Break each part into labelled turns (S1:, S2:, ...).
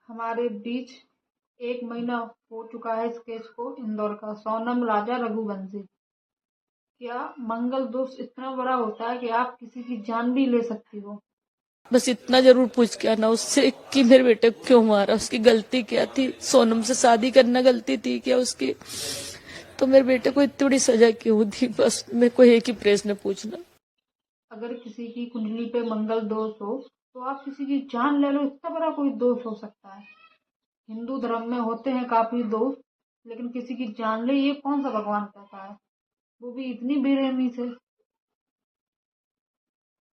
S1: हमारे बीच 1 महीना हो चुका है इस केस को। इंदौर का सोनम राजा रघुवंशी। क्या मंगल दोष इतना बड़ा होता है कि आप किसी की जान भी ले सकती हो?
S2: बस इतना जरूर पूछ के आना उससे कि मेरे बेटे को क्यों मारा, उसकी गलती क्या थी, सोनम से शादी करना गलती थी क्या उसकी, तो मेरे बेटे को इतनी बड़ी सजा क्यों दी। बस मेरे को एक ही प्रश्न पूछना।
S1: अगर किसी की कुंडली पे मंगल दोष हो तो आप किसी की जान ले लो, इतना बड़ा कोई दोष हो सकता है? हिंदू धर्म में होते हैं काफी दोष, लेकिन किसी की जान ले ये कौन सा भगवान कहता है, वो भी इतनी बेरहमी से?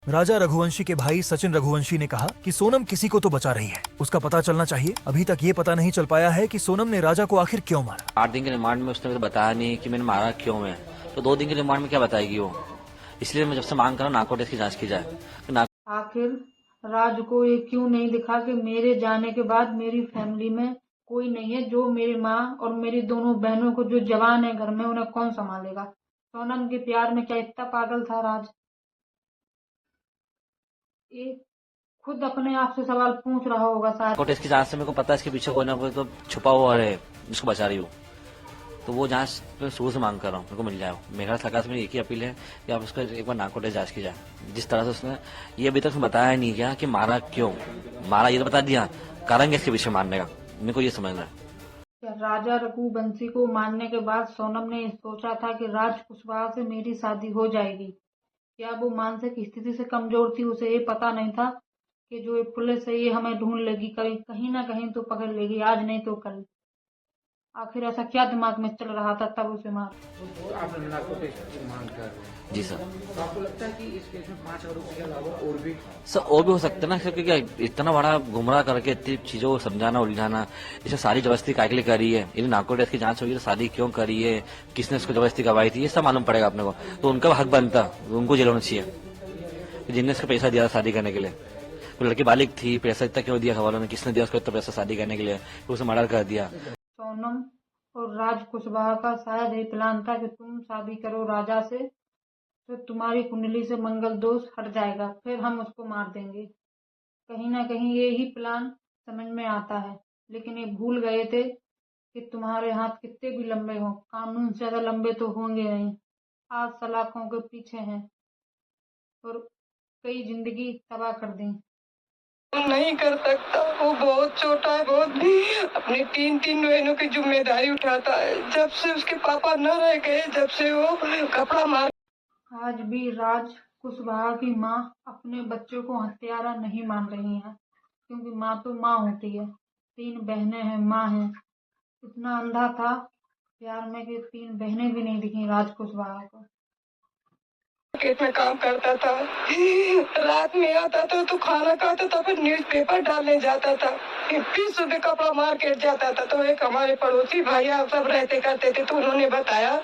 S3: राजा रघुवंशी के भाई सचिन रघुवंशी ने कहा कि सोनम किसी को तो बचा रही है, उसका पता चलना चाहिए। अभी तक ये पता नहीं चल पाया है कि सोनम ने राजा को आखिर क्यों मारा।
S4: 8 दिन के रिमांड में उसने तो बताया नहीं कि मैंने मारा क्यों है, तो 2 दिन के रिमांड में क्या बताएगी वो। इसलिए मैं जब से मांग कर रहा हूं नार्को टेस्ट की जांच की जाए।
S1: आखिर राज को ये क्यों नहीं दिखा कि मेरे जाने के बाद मेरी फैमिली में कोई नहीं है जो मेरी माँ और मेरी दोनों बहनों को, जो जवान है घर में, उन्हें कौन संभालेगा? सोनम के प्यार में क्या इतना पागल था राज? ये खुद अपने आप से सवाल पूछ रहा होगा शायद।
S4: नार्को टेस्ट की जांच से मेरे को पता है इसके पीछे कोई ना कोई तो छुपा हुआ है जिसको बचा रही हूँ, तो वो जांच मैं शुरू से मांग कर रहा हूँ, मेरे को मिल जाए। मेरा सरकार से मेरी एक ही अपील है कि आप उसका एक बार नार्को टेस्ट जांच की जाए। जिस तरह से उसने ये अभी तक बताया नहीं गया कि मारा क्यों, मारा ये तो बता दिया, कारण इसके पीछे मारने का मेरे को ये समझना है।
S1: क्या राजा रघुवंशी को मारने के बाद सोनम ने सोचा था कि राज कुशवाहा से मेरी शादी हो जाएगी? क्या वो मानसिक स्थिति से कमजोर थी? उसे ये पता नहीं था कि जो ये पुलिस है ये हमें ढूंढ लेगी, कहीं ना कहीं तो पकड़ लेगी, आज नहीं तो कल। आखिर ऐसा क्या दिमाग में चल रहा था तब उसे मार?
S5: आप नार्को टेस्ट की मांग कर रहे हैं
S4: जी सर।
S5: तो आपको लगता है कि इस केस में 5 आरोपी के अलावा और भी
S4: सर और भी हो सकता है ना, क्योंकि इतना बड़ा गुमराह करके इतनी चीजों को समझाना उलझाना, इसे सारी जबरदस्ती काय के लिए करी है, इन नार्को टेस्ट की जांच होगी तो शादी क्यों करी है, किसने उसको जबरदस्ती करवाई थी, ये सब मालूम पड़ेगा अपने को। तो उनका हक बनता, उनको जेल होना चाहिए जिनने उसको पैसा दिया शादी करने के लिए। वो लड़की बालिग थी, पैसा इतना क्यों दिया खबर में, किसने दिया उसको इतना पैसा शादी करने के लिए, उसे मर्डर कर दिया।
S1: सोनम और राज कुशवाहा का शायद ये प्लान था कि तुम शादी करो राजा से तो तुम्हारी कुंडली से मंगल दोष हट जाएगा, फिर हम उसको मार देंगे। कहीं ना कहीं ये ही प्लान समझ में आता है, लेकिन ये भूल गए थे कि तुम्हारे हाथ कितने भी लंबे हों, कानून से ज्यादा लंबे तो होंगे नहीं। आज सलाखों के पीछे हैं और कई जिंदगी तबाह कर दी।
S6: नहीं कर सकता, वो बहुत छोटा है, बहुत अपनी 3 बहनों की जिम्मेदारी उठाता है। जब से उसके पापा न रह गए, जब से वो कपड़ा मार।
S1: आज भी राज कुशवाहा की माँ अपने बच्चों को हत्यारा नहीं मान रही है, क्योंकि माँ तो माँ होती है। 3 बहनें हैं, माँ है। इतना अंधा था प्यार में कि 3 बहनें भी नहीं दिखी राज कुशवाहा को।
S6: मार्केट में काम करता था, रात में आता था तो खाना खाता था, फिर न्यूज़पेपर डालने जाता था, फिर सुबह कपड़ा मार्केट जाता था। तो एक हमारे पड़ोसी भैया सब रहते करते थे, तो उन्होंने बताया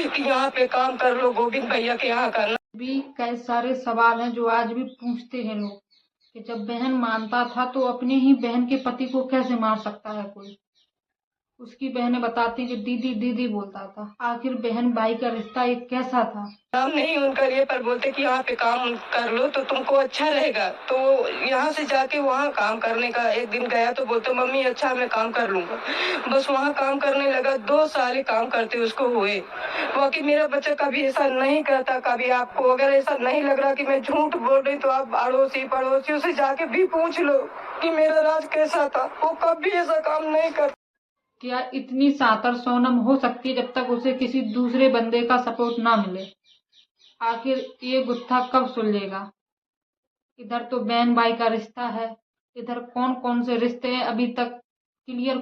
S6: कि यहाँ पे काम कर लो, गोविंद भैया के यहाँ करना।
S1: भी कई सारे सवाल हैं जो आज भी पूछते हैं लोग कि जब बहन मानता था तो अपनी ही बहन के पति को कैसे मार सकता है कोई? उसकी बहनें बताती कि दीदी दीदी बोलता था। आखिर बहन भाई का रिश्ता एक कैसा था?
S6: काम नहीं उनका ये, पर बोलते कि यहाँ पे काम कर लो तो तुमको अच्छा रहेगा। तो यहाँ से जाके वहाँ काम करने का एक दिन गया तो बोलते मम्मी अच्छा मैं काम कर लूंगा। बस वहाँ काम करने लगा, 2 साल काम करते उसको हुए। बाकी मेरा बच्चा कभी ऐसा नहीं करता। कभी आपको अगर ऐसा नहीं लग रहा कि मैं झूठ बोल रही तो आप अड़ोसी पड़ोसियों से जाके भी पूछ लो कि मेरा राज कैसा था। वो कभी ऐसा काम नहीं करता।
S1: क्या इतनी सातर सोनम हो सकती है जब तक उसे किसी दूसरे बंदे का सपोर्ट ना मिले? आखिर ये गुत्था कब सुलझेगा? इधर तो बहन भाई का रिश्ता है, इधर कौन कौन से रिश्ते हैं अभी तक क्लियर